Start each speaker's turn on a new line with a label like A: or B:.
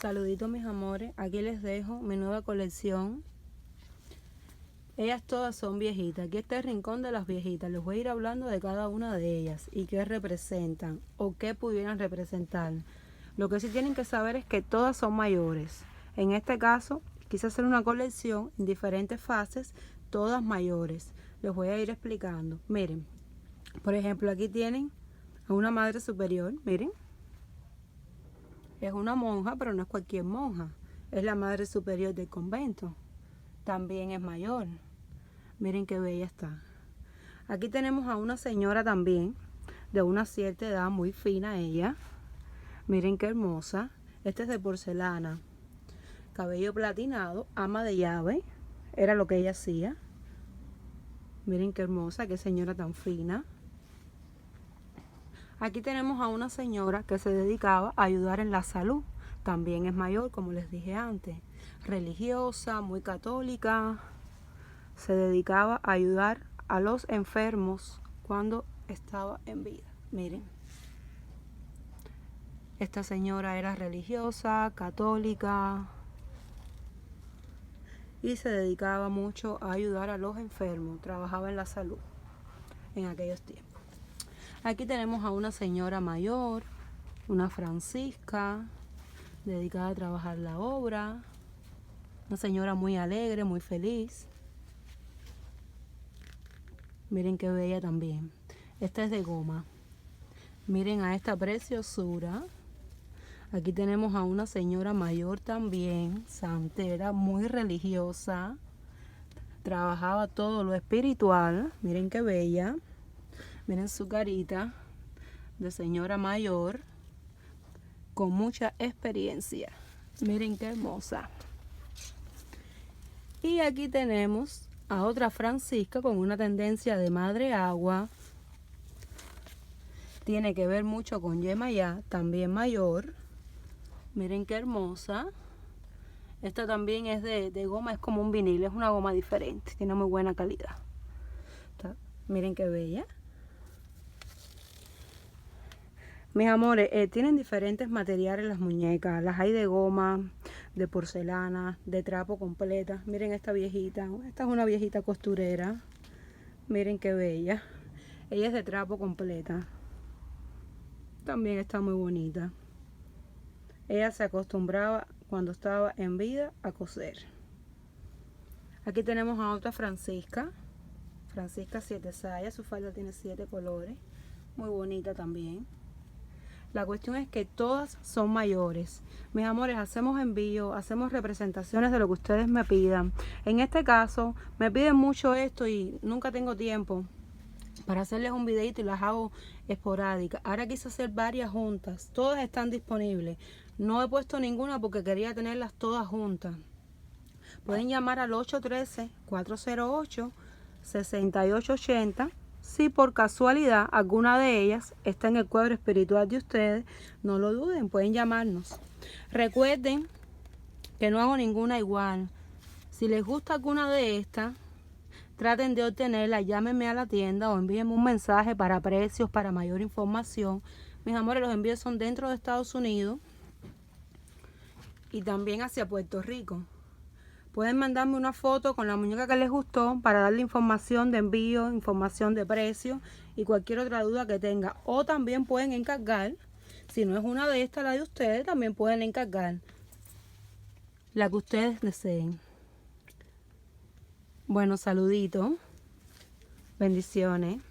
A: Saluditos mis amores, aquí les dejo mi nueva colección. Ellas todas son viejitas, aquí está el rincón de las viejitas. Les voy a ir hablando de cada una de ellas y qué representan o qué pudieran representar. Lo que sí tienen que saber es que todas son mayores. En este caso quise hacer una colección en diferentes fases, todas mayores. Les voy a ir explicando. Miren, por ejemplo, aquí tienen a una madre superior, miren. Es una monja, pero no es cualquier monja. Es la madre superior del convento. También es mayor. Miren qué bella está. Aquí tenemos a una señora también, de una cierta edad, muy fina ella. Miren qué hermosa. Esta es de porcelana. Cabello platinado, ama de llave. Era lo que ella hacía. Miren qué hermosa, qué señora tan fina. Aquí tenemos a una señora que se dedicaba a ayudar en la salud. También es mayor, como les dije antes. Religiosa, muy católica. Se dedicaba a ayudar a los enfermos cuando estaba en vida. Miren. Esta señora era religiosa, católica. Y se dedicaba mucho a ayudar a los enfermos. Trabajaba en la salud en aquellos tiempos. Aquí tenemos a una señora mayor, una Francisca, dedicada a trabajar la obra. Una señora muy alegre, muy feliz. Miren qué bella también. Esta es de goma. Miren a esta preciosura. Aquí tenemos a una señora mayor también, santera, muy religiosa. Trabajaba todo lo espiritual. Miren qué bella. Miren su carita de señora mayor con mucha experiencia. Miren qué hermosa. Y aquí tenemos a otra Francisca con una tendencia de madre agua. Tiene que ver mucho con Yemayá, también mayor. Miren qué hermosa. Esta también es de goma, es como un vinil, es una goma diferente, tiene muy buena calidad. Miren qué bella. Mis amores, tienen diferentes materiales las muñecas. Las hay de goma, de porcelana, de trapo completa. Miren esta viejita. Esta es una viejita costurera. Miren qué bella. Ella es de trapo completa. También está muy bonita. Ella se acostumbraba cuando estaba en vida a coser. Aquí tenemos a otra Francisca. Francisca 7 sayas. Su falda tiene 7 colores. Muy bonita también. La cuestión es que todas son mayores. Mis amores, hacemos envío, hacemos representaciones de lo que ustedes me pidan. En este caso, me piden mucho esto y nunca tengo tiempo para hacerles un videito y las hago esporádicas. Ahora quise hacer varias juntas. Todas están disponibles. No he puesto ninguna porque quería tenerlas todas juntas. Pueden llamar al 813-408-6880. Si por casualidad alguna de ellas está en el cuadro espiritual de ustedes, no lo duden, pueden llamarnos. Recuerden que no hago ninguna igual. Si les gusta alguna de estas, traten de obtenerla, llámenme a la tienda o envíenme un mensaje para precios, para mayor información. Mis amores, los envíos son dentro de Estados Unidos y también hacia Puerto Rico. Pueden mandarme una foto con la muñeca que les gustó para darle información de envío, información de precio y cualquier otra duda que tenga. O también pueden encargar, si no es una de estas, la de ustedes, también pueden encargar la que ustedes deseen. Bueno, saluditos, bendiciones.